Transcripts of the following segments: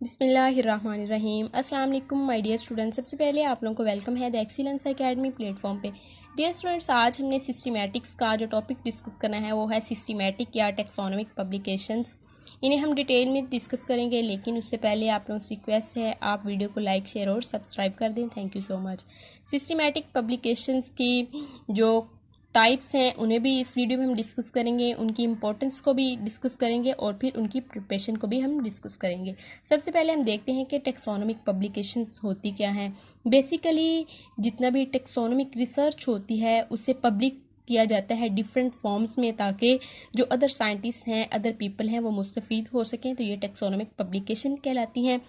बिस्मिल्लाहिर्रहमानिर्रहीम। अस्सलाम वालेकुम माय डियर स्टूडेंट्स। सबसे पहले आप लोगों को वेलकम है द एक्सीलेंस एकेडमी प्लेटफॉर्म पे। डियर स्टूडेंट्स, आज हमने सिस्टमैटिक्स का जो टॉपिक डिस्कस करना है वो है सिस्टमैटिक या टेक्सोनोमिक पब्लिकेशंस। इन्हें हम डिटेल में डिस्कस करेंगे, लेकिन उससे पहले आप लोगों से रिक्वेस्ट है आप वीडियो को लाइक शेयर और सब्सक्राइब कर दें। Thank you so much. Systematic publications की जो टाइप्स हैं उन्हें भी इस वीडियो में हम डिस्कस करेंगे, उनकी इंपॉर्टेंस को भी डिस्कस करेंगे और फिर उनकी प्रिपरेशन को भी हम डिस्कस करेंगे। सबसे पहले हम देखते हैं कि टेक्सोनोमिक पब्लिकेशंस होती क्या हैं। बेसिकली जितना भी टेक्सोनोमिक रिसर्च होती है उसे पब्लिक किया जाता है डिफरेंट फॉर्म्स में, ताकि जो अदर साइंटिस्ट हैं, अदर पीपल हैं, वो मुस्तफ़ीद हो सकें। तो ये टेक्सोनोमिक पब्लिकेशन कहलाती हैं।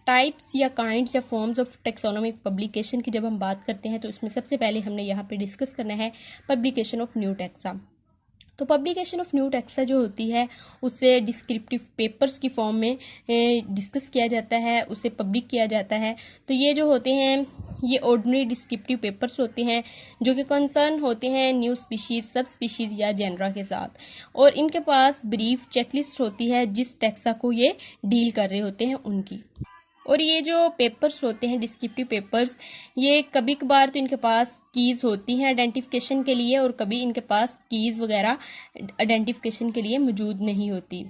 टाइप्स या काइंड्स या फॉर्म्स ऑफ टेक्सोनोमिक पब्लिकेशन की जब हम बात करते हैं तो इसमें सबसे पहले हमने यहाँ पे डिस्कस करना है पब्लिकेशन ऑफ न्यू टेक्सा। तो पब्लिकेशन ऑफ न्यू टेक्सा जो होती है उसे डिस्क्रिप्टिव पेपर्स की फॉर्म में डिस्कस किया जाता है, उसे पब्लिक किया जाता है। तो ये जो होते हैं ये ऑर्डिनरी डिस्क्रिप्टिव पेपर्स होते हैं जो कि कंसर्न होते हैं न्यू स्पीशीज़, सब स्पीशीज़ या जेनरा के साथ, और इनके पास ब्रीफ चेकलिस्ट होती है जिस टेक्सा को ये डील कर रहे होते हैं उनकी। और ये जो पेपर्स होते हैं डिस्क्रिप्टिव पेपर्स, ये कभी कभार तो इनके पास कीज़ होती हैं आइडेंटिफिकेशन के लिए, और कभी इनके पास कीज़ वगैरह आइडेंटिफिकेशन के लिए मौजूद नहीं होती।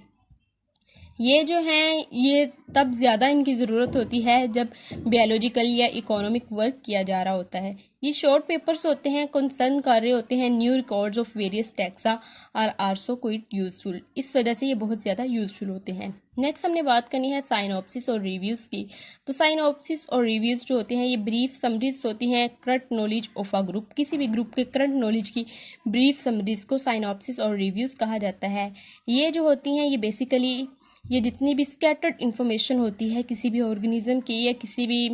ये जो हैं ये तब ज़्यादा इनकी ज़रूरत होती है जब बायोलॉजिकल या इकोनॉमिक वर्क किया जा रहा होता है। ये शॉर्ट पेपर्स होते हैं, कंसर्न कर रहे होते हैं new records of various taxa are also quite useful. इस वजह से ये बहुत ज़्यादा यूजफुल होते हैं। नेक्स्ट हमने बात करनी है साइनॉप्सिस और रिव्यूज़ की। तो साइनॉप्सिस और रिव्यूज़ जो होते हैं ये ब्रीफ समरीज होती हैं current knowledge of a group. किसी भी ग्रुप के करंट नॉलेज की ब्रीफ समरीज को साइनॉप्सिस और रिव्यूज़ कहा जाता है। ये जो होती हैं ये बेसिकली ये जितनी भी स्कैटर्ड इन्फॉर्मेशन होती है किसी भी ऑर्गेनिज्म की या किसी भी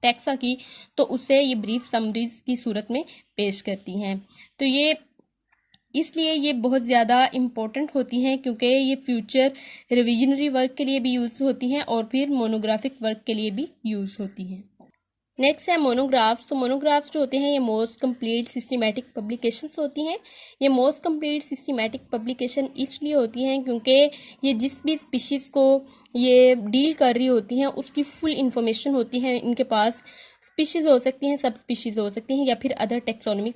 टैक्सा की, तो उसे ये ब्रीफ समरीज की सूरत में पेश करती हैं। तो ये इसलिए ये बहुत ज़्यादा इम्पोर्टेंट होती हैं क्योंकि ये फ्यूचर रिविजनरी वर्क के लिए भी यूज़ होती हैं और फिर मोनोग्राफिक वर्क के लिए भी यूज़ होती हैं। नेक्स्ट है मोनोग्राफ्स। तो मोनोग्राफ्स जो होते हैं ये मोस्ट कंप्लीट सिस्टमैटिक पब्लिकेशंस होती हैं। ये मोस्ट कंप्लीट सिस्टमैटिक पब्लिकेशन इसलिए होती हैं क्योंकि ये जिस भी स्पीशीज़ को ये डील कर रही होती हैं उसकी फुल इंफॉर्मेशन होती है इनके पास। स्पीशीज़ हो सकती हैं, सब स्पीशीज़ हो सकती हैं, या फिर अदर टेक्सोनोमिक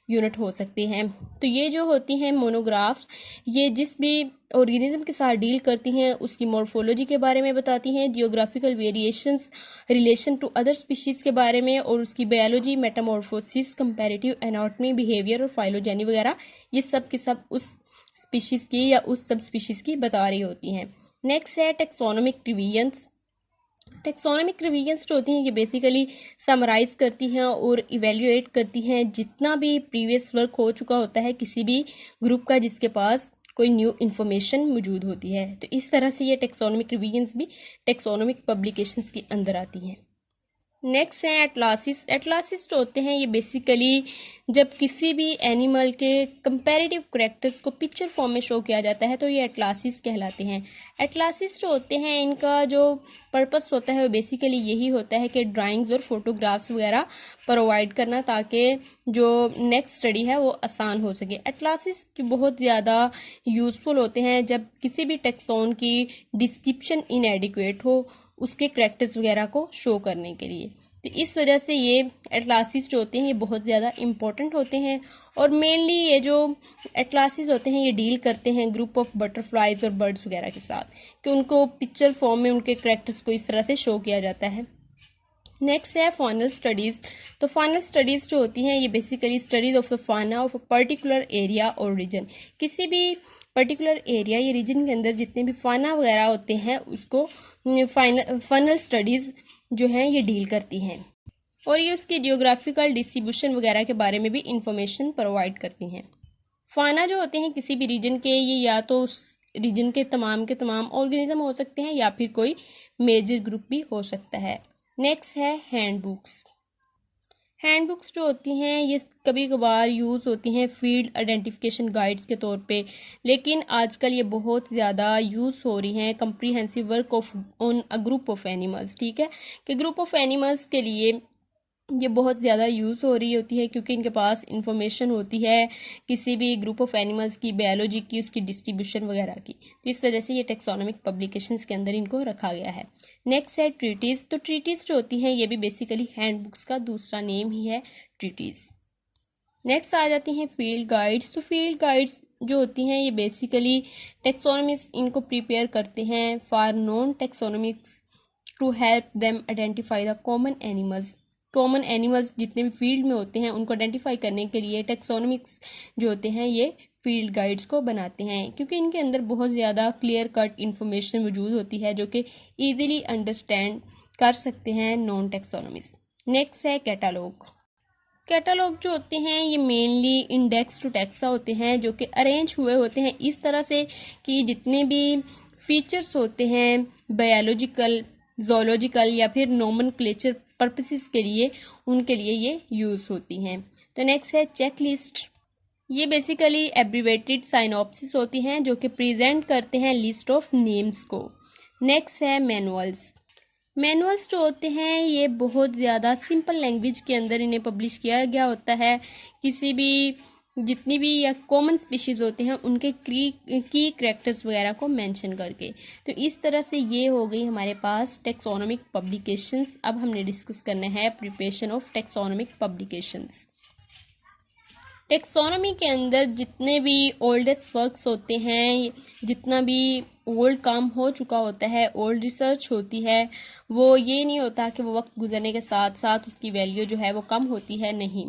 यूनिट हो सकते हैं। तो ये जो होती हैं मोनोग्राफ्स, ये जिस भी ऑर्गेनिज्म के साथ डील करती हैं उसकी मॉर्फोलॉजी के बारे में बताती हैं, geographical variations relation to other species के बारे में, और उसकी biology, metamorphosis, comparative anatomy, behaviour और फाइलोजेनी वगैरह ये सब की सब उस स्पीशीज़ की या उस सब स्पीशीज़ की बता रही होती हैं। नेक्स्ट है टेक्सोनोमिक रिवीजन्स। टेक्सोनोमिक रिवीजन्स जो होती हैं ये बेसिकली समराइज करती हैं और इवेल्युएट करती हैं जितना भी प्रीवियस वर्क हो चुका होता है किसी भी ग्रुप का जिसके पास कोई न्यू इन्फॉर्मेशन मौजूद होती है। तो इस तरह से ये टेक्सोनोमिक रिवीजन्स भी टेक्सोनोमिक पब्लिकेशंस के अंदर आती हैं। नेक्स्ट है एटलासिस। एटलासिस जो होते हैं ये बेसिकली जब किसी भी एनिमल के कंपैरेटिव कैरेक्टर्स को पिक्चर फॉर्म में शो किया जाता है तो ये एटलासिस कहलाते हैं। एटलासिस जो होते हैं इनका जो पर्पस होता है वो बेसिकली यही होता है कि ड्राइंग्स और फोटोग्राफ्स वगैरह प्रोवाइड करना ताकि जो नेक्स्ट स्टडी है वो आसान हो सके। एटलासिस बहुत ज़्यादा यूज़फुल होते हैं जब किसी भी टेक्सोन की डिस्क्रिप्शन इनएडिक्वेट हो उसके करैक्टर्स वगैरह को शो करने के लिए। तो इस वजह से ये एटलासिस जो होते हैं ये बहुत ज़्यादा इम्पोर्टेंट होते हैं, और मेनली ये जो एटलासिस होते हैं ये डील करते हैं ग्रुप ऑफ बटरफ्लाइज और बर्ड्स वगैरह के साथ कि उनको पिक्चर फॉर्म में उनके करैक्टर्स को इस तरह से शो किया जाता है। नेक्स्ट है फाइनल स्टडीज़। तो फाइनल स्टडीज़ जो होती हैं ये बेसिकली स्टडीज़ ऑफ द फाना ऑफ अ पर्टिकुलर एरिया और रीजन। किसी भी पर्टिकुलर एरिया या रीजन के अंदर जितने भी फाना वगैरह होते हैं उसको फाइनल स्टडीज़ जो हैं ये डील करती हैं, और ये उसकी जियोग्राफिकल डिस्ट्रीब्यूशन वगैरह के बारे में भी इंफॉर्मेशन प्रोवाइड करती हैं। फाना जो होते हैं किसी भी रीजन के, ये या तो उस रीजन के तमाम ऑर्गेनिज्म हो सकते हैं या फिर कोई मेजर ग्रुप भी हो सकता है। नेक्स्ट है हैंडबुक्स। हैंडबुक्स जो होती हैं ये कभी कभार यूज़ होती हैं फील्ड आइडेंटिफिकेशन गाइड्स के तौर पे, लेकिन आजकल ये बहुत ज़्यादा यूज़ हो रही हैं comprehensive work of on a group of animals. ठीक है, कि ग्रुप ऑफ एनिमल्स के लिए ये बहुत ज़्यादा यूज़ हो रही होती है क्योंकि इनके पास इंफॉर्मेशन होती है किसी भी ग्रुप ऑफ एनिमल्स की, बायोलॉजी की, उसकी डिस्ट्रीब्यूशन वगैरह की। तो इस वजह से ये टेक्सोनोमिक पब्लिकेशंस के अंदर इनको रखा गया है। नेक्स्ट है ट्रीटीज़। तो ट्रीटीज़ जो होती हैं ये भी बेसिकली हैंड बुक्स का दूसरा नेम ही है ट्रीटीज़। नेक्स्ट आ जाती हैं फील्ड गाइड्स। तो फील्ड गाइड्स जो होती हैं ये बेसिकली टेक्सोनॉमिस्ट इनको प्रिपेयर करते हैं for non taxonomics to help them identify the common animals जितने भी फील्ड में होते हैं उनको आइडेंटिफाई करने के लिए टेक्सोनॉमिक्स जो होते हैं ये फील्ड गाइड्स को बनाते हैं, क्योंकि इनके अंदर बहुत ज़्यादा क्लियर कट इन्फॉर्मेशन मौजूद होती है जो कि ईजिली अंडरस्टैंड कर सकते हैं नॉन टेक्सोनॉमिस्ट। नेक्स्ट है कैटालॉग। कैटालॉग जो होते हैं ये मेनली इंडेक्स टू टेक्सा होते हैं जो कि अरेंज हुए होते हैं इस तरह से कि जितने भी फीचर्स होते हैं बायोलॉजिकल, जोलॉजिकल या फिर नोमेनक्लेचर पर्पसेस के लिए, उनके लिए ये यूज़ होती हैं। तो नेक्स्ट है चेक लिस्ट। ये बेसिकली एब्रीवेटेड साइनॉप्सिस होती हैं जो कि प्रेजेंट करते हैं लिस्ट ऑफ नेम्स को। नेक्स्ट है मैनुअल्स। मैनुअल्स जो होते हैं ये बहुत ज़्यादा सिंपल लैंग्वेज के अंदर इन्हें पब्लिश किया गया होता है, किसी भी जितनी भी या कॉमन स्पीशीज़ होते हैं उनके की करैक्टर्स वगैरह को मेंशन करके। तो इस तरह से ये हो गई हमारे पास टेक्सोनोमिक पब्लिकेशंस। अब हमने डिस्कस करना है preparation of taxonomic publications. Taxonomy के अंदर जितने भी ओल्डेस्ट वर्क्स होते हैं, जितना भी ओल्ड काम हो चुका होता है, ओल्ड रिसर्च होती है, वो ये नहीं होता कि वो वक्त गुजरने के साथ साथ उसकी वैल्यू जो है वो कम होती है, नहीं,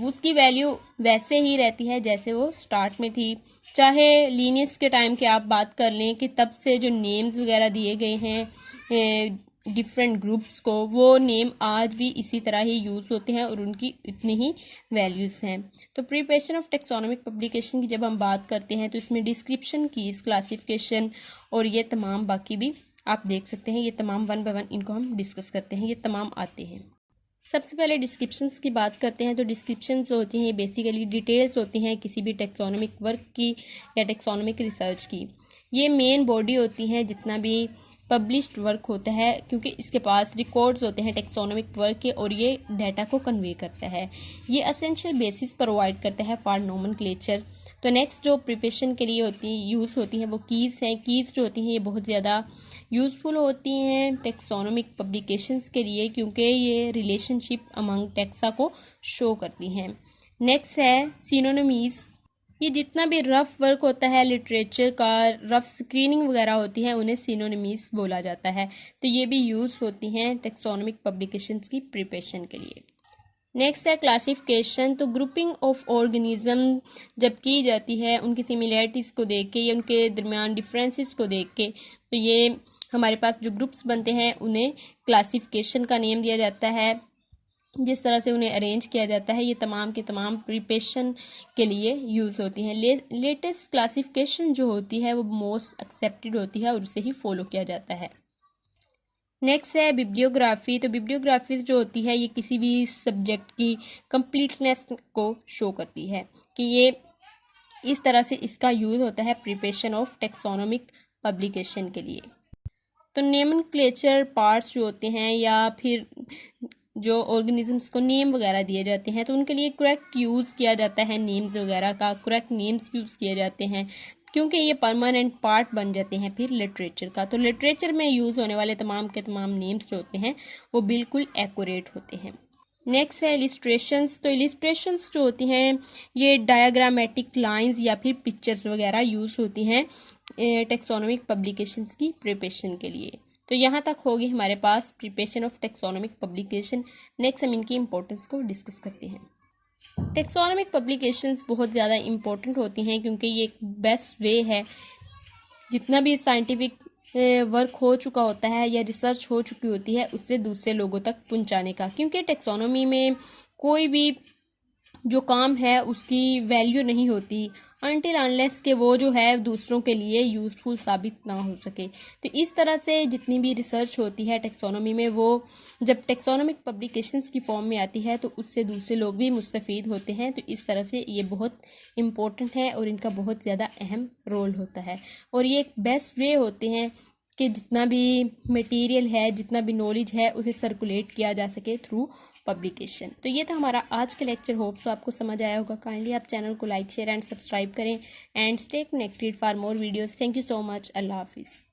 उसकी वैल्यू वैसे ही रहती है जैसे वो स्टार्ट में थी। चाहे लीनियस के टाइम की आप बात कर लें कि तब से जो नेम्स वगैरह दिए गए हैं डिफरेंट ग्रुप्स को, वो नेम आज भी इसी तरह ही यूज़ होते हैं और उनकी इतनी ही वैल्यूज़ हैं। तो प्रिपरेशन ऑफ टेक्सोनोमिक पब्लिकेशन की जब हम बात करते हैं तो इसमें डिस्क्रिप्शन, कीज, क्लासिफिकेशन और ये तमाम बाकी भी आप देख सकते हैं, ये तमाम वन बाय वन इनको हम डिस्कस करते हैं, ये तमाम आते हैं। सबसे पहले डिस्क्रिप्शंस की बात करते हैं। तो डिस्क्रिप्शंस होती हैं बेसिकली डिटेल्स होती हैं किसी भी टेक्सोनोमिक वर्क की या टेक्सोनोमिक रिसर्च की। ये मेन बॉडी होती है जितना भी पब्लिश्ड वर्क होता है, क्योंकि इसके पास रिकॉर्ड्स होते हैं टेक्सोनोमिक वर्क के और ये डाटा को कन्वे करता है। ये एसेंशियल बेसिस प्रोवाइड करता है फॉर नोमेनक्लेचर। तो नेक्स्ट जो प्रिपरेशन के लिए यूज़ होती हैं वो कीज़ हैं। कीज़ जो होती हैं ये बहुत ज़्यादा यूज़फुल होती हैं टेक्सोनोमिक पब्लिकेशंस के लिए, क्योंकि ये रिलेशनशिप अमंग टेक्सा को शो करती हैं। नेक्स्ट है सिनोनिमीज़। ये जितना भी रफ वर्क होता है लिटरेचर का, रफ स्क्रीनिंग वगैरह होती है, उन्हें सिनोनिमीज बोला जाता है। तो ये भी यूज़ होती हैं टेक्सोनोमिक पब्लिकेशंस की प्रिपरेशन के लिए। नेक्स्ट है क्लासिफिकेशन। तो ग्रुपिंग ऑफ ऑर्गेनिज्म जब की जाती है उनकी सिमिलैरिटीज़ को देख के या उनके दरमियान डिफरेंसेस को देख के, तो ये हमारे पास जो ग्रुप्स बनते हैं उन्हें क्लासिफिकेशन का नेम दिया जाता है। जिस तरह से उन्हें अरेंज किया जाता है ये तमाम के तमाम प्रिपरेशन के लिए यूज़ होती हैं। लेटेस्ट क्लासिफिकेशन जो होती है वो मोस्ट एक्सेप्टेड होती है और उसे ही फॉलो किया जाता है। नेक्स्ट है बिब्लियोग्राफी। तो बिब्लियोग्राफी जो होती है ये किसी भी सब्जेक्ट की कंप्लीटनेस को शो करती है कि ये इस तरह से इसका यूज़ होता है प्रिपरेशन ऑफ टेक्सोनोमिक पब्लिकेशन के लिए। तो नोमेनक्लेचर पार्ट्स जो होते हैं या फिर जो ऑर्गेनिजम्स को नेम वगैरह दिए जाते हैं तो उनके लिए करेक्ट यूज़ किया जाता है, नेम्स वगैरह का करेक्ट नेम्स यूज़ किए जाते हैं, क्योंकि ये परमानेंट पार्ट बन जाते हैं फिर लिटरेचर का। तो लिटरेचर में यूज़ होने वाले तमाम के तमाम नेम्स जो होते हैं वो बिल्कुल एक्यूरेट होते हैं। नेक्स्ट है इलिस्ट्रेशंस। तो इलिस्ट्रेशंस जो होती हैं ये डायग्रामेटिक लाइंस या फिर पिक्चर्स वगैरह यूज़ होती हैं टेक्सोनोमिक पब्लिकेशंस की प्रिपरेशन के लिए। तो यहाँ तक होगी हमारे पास preparation of taxonomic publication. Next हम इनकी इंपॉर्टेंस को डिस्कस करते हैं। टेक्सोनोमिक पब्लिकेशंस बहुत ज़्यादा इम्पोर्टेंट होती हैं क्योंकि ये एक बेस्ट वे है जितना भी साइंटिफिक वर्क हो चुका होता है या रिसर्च हो चुकी होती है उससे दूसरे लोगों तक पहुंचाने का, क्योंकि टेक्सोनोमी में कोई भी जो काम है उसकी वैल्यू नहीं होती अनटिल अनलेस के वो जो है दूसरों के लिए यूज़फुल साबित ना हो सके। तो इस तरह से जितनी भी रिसर्च होती है टेक्सोनोमी में वो जब टेक्सोनोमिक पब्लिकेशंस की फॉर्म में आती है तो उससे दूसरे लोग भी मुस्तफ़ीद होते हैं। तो इस तरह से ये बहुत इम्पोर्टेंट है और इनका बहुत ज़्यादा अहम रोल होता है और ये एक बेस्ट वे होते हैं कि जितना भी मटेरियल है, जितना भी नॉलेज है, उसे सर्कुलेट किया जा सके थ्रू पब्लिकेशन। तो ये था हमारा आज का लेक्चर। होप सो आपको समझ आया होगा। काइंडली आप चैनल को लाइक शेयर एंड सब्सक्राइब करें and stay connected for more videos. Thank you so much. अल्लाह हाफिज़।